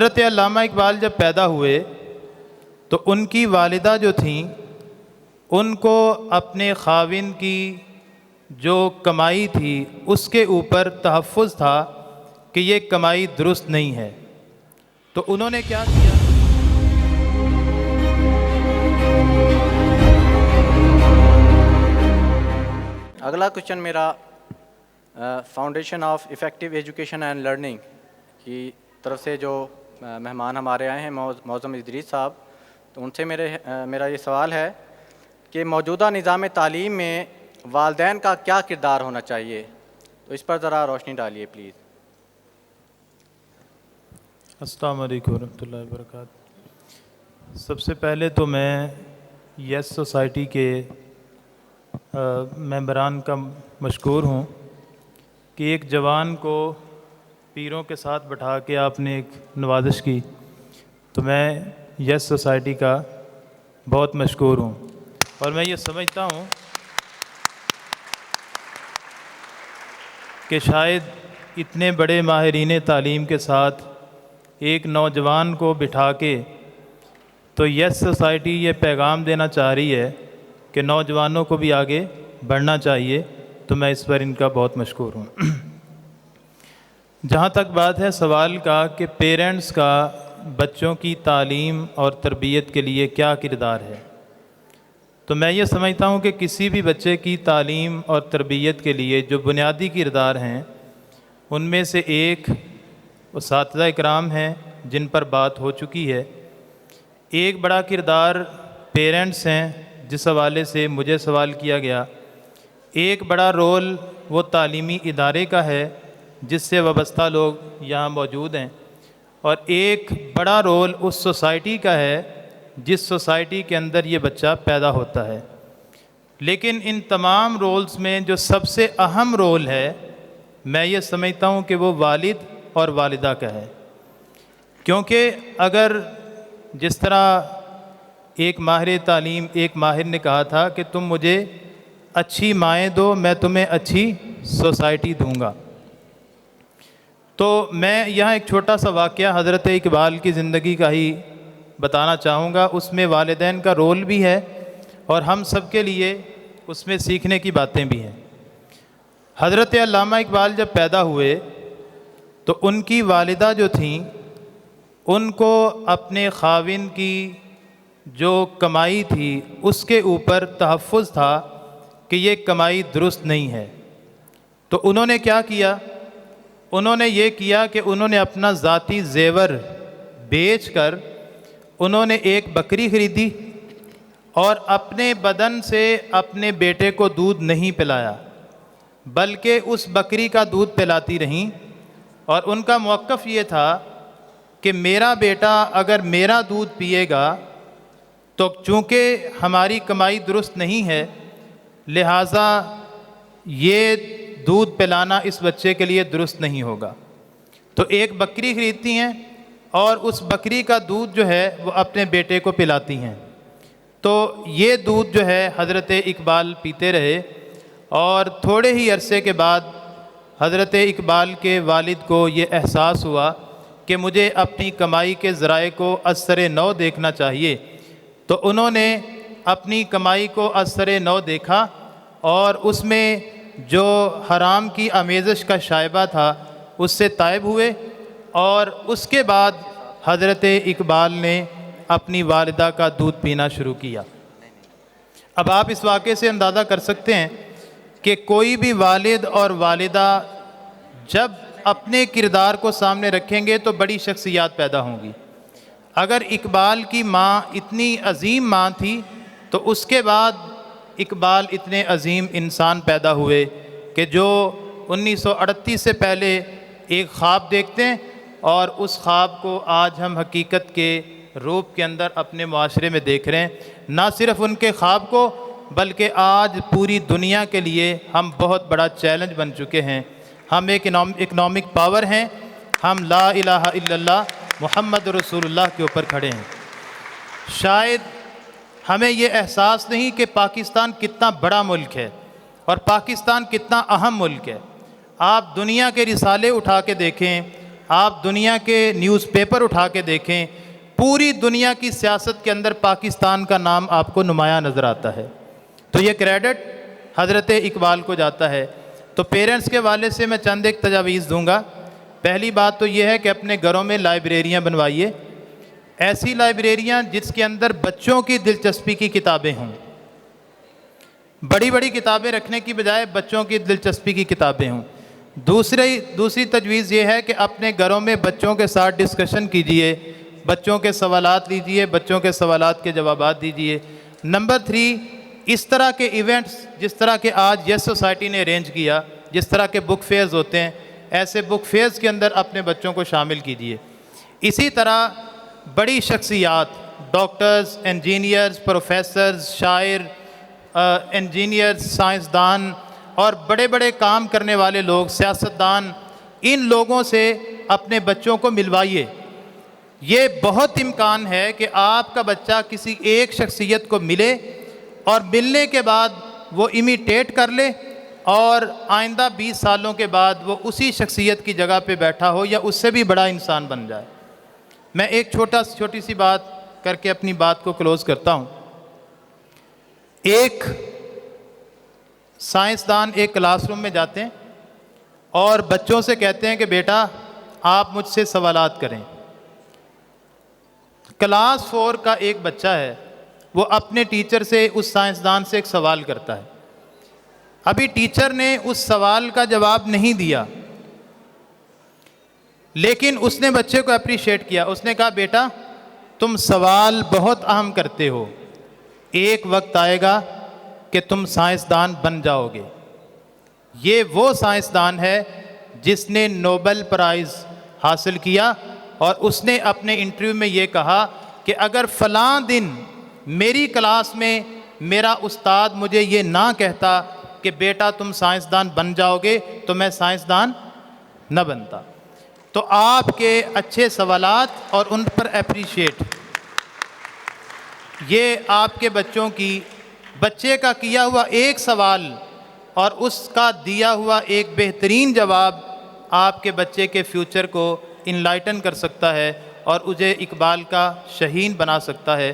حضرت علامہ اقبال جب پیدا ہوئے تو ان کی والدہ جو تھیں ان کو اپنے خاوند کی جو کمائی تھی اس کے اوپر تحفظ تھا کہ یہ کمائی درست نہیں ہے، تو انہوں نے کیا کیا؟ اگلا کوشچن میرا foundation of effective education and learning کی طرف سے جو مہمان ہمارے آئے ہیں معظم ادریس صاحب، تو ان سے میرا یہ سوال ہے کہ موجودہ نظام تعلیم میں والدین کا کیا کردار ہونا چاہیے، تو اس پر ذرا روشنی ڈالیے پلیز۔ السلام علیکم ورحمۃ اللہ وبرکاتہ۔ سب سے پہلے تو میں یس سوسائٹی کے ممبران کا مشکور ہوں کہ ایک جوان کو پیروں کے ساتھ بٹھا کے آپ نے ایک نوازش کی، تو میں یس سوسائٹی کا بہت مشکور ہوں، اور میں یہ سمجھتا ہوں کہ شاید اتنے بڑے ماہرین تعلیم کے ساتھ ایک نوجوان کو بٹھا کے تو یس سوسائٹی یہ پیغام دینا چاہ رہی ہے کہ نوجوانوں کو بھی آگے بڑھنا چاہیے، تو میں اس پر ان کا بہت مشکور ہوں۔ جہاں تک بات ہے سوال کا کہ پیرنٹس کا بچوں کی تعلیم اور تربیت کے لیے کیا کردار ہے، تو میں یہ سمجھتا ہوں کہ کسی بھی بچے کی تعلیم اور تربیت کے لیے جو بنیادی کردار ہیں ان میں سے ایک اساتذہ اکرام ہیں جن پر بات ہو چکی ہے، ایک بڑا کردار پیرنٹس ہیں جس حوالے سے مجھے سوال کیا گیا، ایک بڑا رول وہ تعلیمی ادارے کا ہے جس سے وابستہ لوگ یہاں موجود ہیں، اور ایک بڑا رول اس سوسائٹی کا ہے جس سوسائٹی کے اندر یہ بچہ پیدا ہوتا ہے۔ لیکن ان تمام رولز میں جو سب سے اہم رول ہے میں یہ سمجھتا ہوں کہ وہ والد اور والدہ کا ہے، کیونکہ اگر جس طرح ایک ماہر تعلیم ایک ماہر نے کہا تھا کہ تم مجھے اچھی مائیں دو میں تمہیں اچھی سوسائٹی دوں گا، تو میں یہاں ایک چھوٹا سا واقعہ حضرت اقبال کی زندگی کا ہی بتانا چاہوں گا، اس میں والدین کا رول بھی ہے اور ہم سب کے لیے اس میں سیکھنے کی باتیں بھی ہیں۔ حضرت علامہ اقبال جب پیدا ہوئے تو ان کی والدہ جو تھیں ان کو اپنے خاوند کی جو کمائی تھی اس کے اوپر تحفظ تھا کہ یہ کمائی درست نہیں ہے، تو انہوں نے کیا کیا؟ انہوں نے یہ کیا کہ انہوں نے اپنا ذاتی زیور بیچ کر انہوں نے ایک بکری خریدی اور اپنے بدن سے اپنے بیٹے کو دودھ نہیں پلایا بلکہ اس بکری کا دودھ پلاتی رہیں، اور ان کا موقف یہ تھا کہ میرا بیٹا اگر میرا دودھ پیے گا تو چونکہ ہماری کمائی درست نہیں ہے لہٰذا یہ دودھ پلانا اس بچے کے لیے درست نہیں ہوگا، تو ایک بکری خریدتی ہیں اور اس بکری کا دودھ جو ہے وہ اپنے بیٹے کو پلاتی ہیں، تو یہ دودھ جو ہے حضرت اقبال پیتے رہے، اور تھوڑے ہی عرصے کے بعد حضرت اقبال کے والد کو یہ احساس ہوا کہ مجھے اپنی کمائی کے ذرائع کو از سر نو دیکھنا چاہیے، تو انہوں نے اپنی کمائی کو از سر نو دیکھا اور اس میں جو حرام کی آمیزش کا شائبہ تھا اس سے تائب ہوئے، اور اس کے بعد حضرت اقبال نے اپنی والدہ کا دودھ پینا شروع کیا۔ اب آپ اس واقعے سے اندازہ کر سکتے ہیں کہ کوئی بھی والد اور والدہ جب اپنے کردار کو سامنے رکھیں گے تو بڑی شخصیات پیدا ہوں گی۔ اگر اقبال کی ماں اتنی عظیم ماں تھی تو اس کے بعد اقبال اتنے عظیم انسان پیدا ہوئے کہ جو 1938 سے پہلے ایک خواب دیکھتے ہیں اور اس خواب کو آج ہم حقیقت کے روپ کے اندر اپنے معاشرے میں دیکھ رہے ہیں۔ نہ صرف ان کے خواب کو بلکہ آج پوری دنیا کے لیے ہم بہت بڑا چیلنج بن چکے ہیں، ہم ایک اکنامک پاور ہیں، ہم لا الہ الا اللہ محمد رسول اللہ کے اوپر کھڑے ہیں۔ شاید ہمیں یہ احساس نہیں کہ پاکستان کتنا بڑا ملک ہے اور پاکستان کتنا اہم ملک ہے۔ آپ دنیا کے رسالے اٹھا کے دیکھیں، آپ دنیا کے نیوز پیپر اٹھا کے دیکھیں، پوری دنیا کی سیاست کے اندر پاکستان کا نام آپ کو نمایاں نظر آتا ہے۔ تو یہ کریڈٹ حضرت اقبال کو جاتا ہے۔ تو پیرنٹس کے والے سے میں چند ایک تجاویز دوں گا۔ پہلی بات تو یہ ہے کہ اپنے گھروں میں لائبریریاں بنوائیے، ایسی لائبریریاں جس کے اندر بچوں کی دلچسپی کی کتابیں ہوں، بڑی بڑی کتابیں رکھنے کی بجائے بچوں کی دلچسپی کی کتابیں ہوں۔ دوسری تجویز یہ ہے کہ اپنے گھروں میں بچوں کے ساتھ ڈسکشن کیجئے، بچوں کے سوالات لیجئے، بچوں کے سوالات کے جوابات دیجئے۔ نمبر 3، اس طرح کے ایونٹس جس طرح کے آج یس سوسائٹی نے ارینج کیا، جس طرح کے بک فیئرز ہوتے ہیں، ایسے بک فیئرز کے اندر اپنے بچوں کو شامل کیجئے۔ اسی طرح بڑی شخصیات، ڈاکٹرز، انجینئرز، پروفیسرز، شاعر، انجینئرز، سائنسدان اور بڑے بڑے کام کرنے والے لوگ، سیاستدان، ان لوگوں سے اپنے بچوں کو ملوائیے۔ یہ بہت امکان ہے کہ آپ کا بچہ کسی ایک شخصیت کو ملے اور ملنے کے بعد وہ امیٹیٹ کر لے اور آئندہ 20 سالوں کے بعد وہ اسی شخصیت کی جگہ پہ بیٹھا ہو یا اس سے بھی بڑا انسان بن جائے۔ میں ایک چھوٹی سی بات کر کے اپنی بات کو کلوز کرتا ہوں۔ ایک سائنسدان ایک کلاس روم میں جاتے ہیں اور بچوں سے کہتے ہیں کہ بیٹا آپ مجھ سے سوالات کریں۔ کلاس 4 کا ایک بچہ ہے، وہ اپنے ٹیچر سے، اس سائنسدان سے ایک سوال کرتا ہے۔ ابھی ٹیچر نے اس سوال کا جواب نہیں دیا، لیکن اس نے بچے کو اپریشیٹ کیا۔ اس نے کہا بیٹا تم سوال بہت اہم کرتے ہو، ایک وقت آئے گا کہ تم سائنسدان بن جاؤ گے۔ یہ وہ سائنسدان ہے جس نے نوبل پرائز حاصل کیا، اور اس نے اپنے انٹرویو میں یہ کہا کہ اگر فلاں دن میری کلاس میں میرا استاد مجھے یہ نہ کہتا کہ بیٹا تم سائنسدان بن جاؤ گے تو میں سائنسدان نہ بنتا۔ تو آپ کے اچھے سوالات اور ان پر اپریشیٹ، یہ آپ کے بچے کا کیا ہوا ایک سوال اور اس کا دیا ہوا ایک بہترین جواب آپ کے بچے کے فیوچر کو انلائٹن کر سکتا ہے اور اسے اقبال کا شہین بنا سکتا ہے۔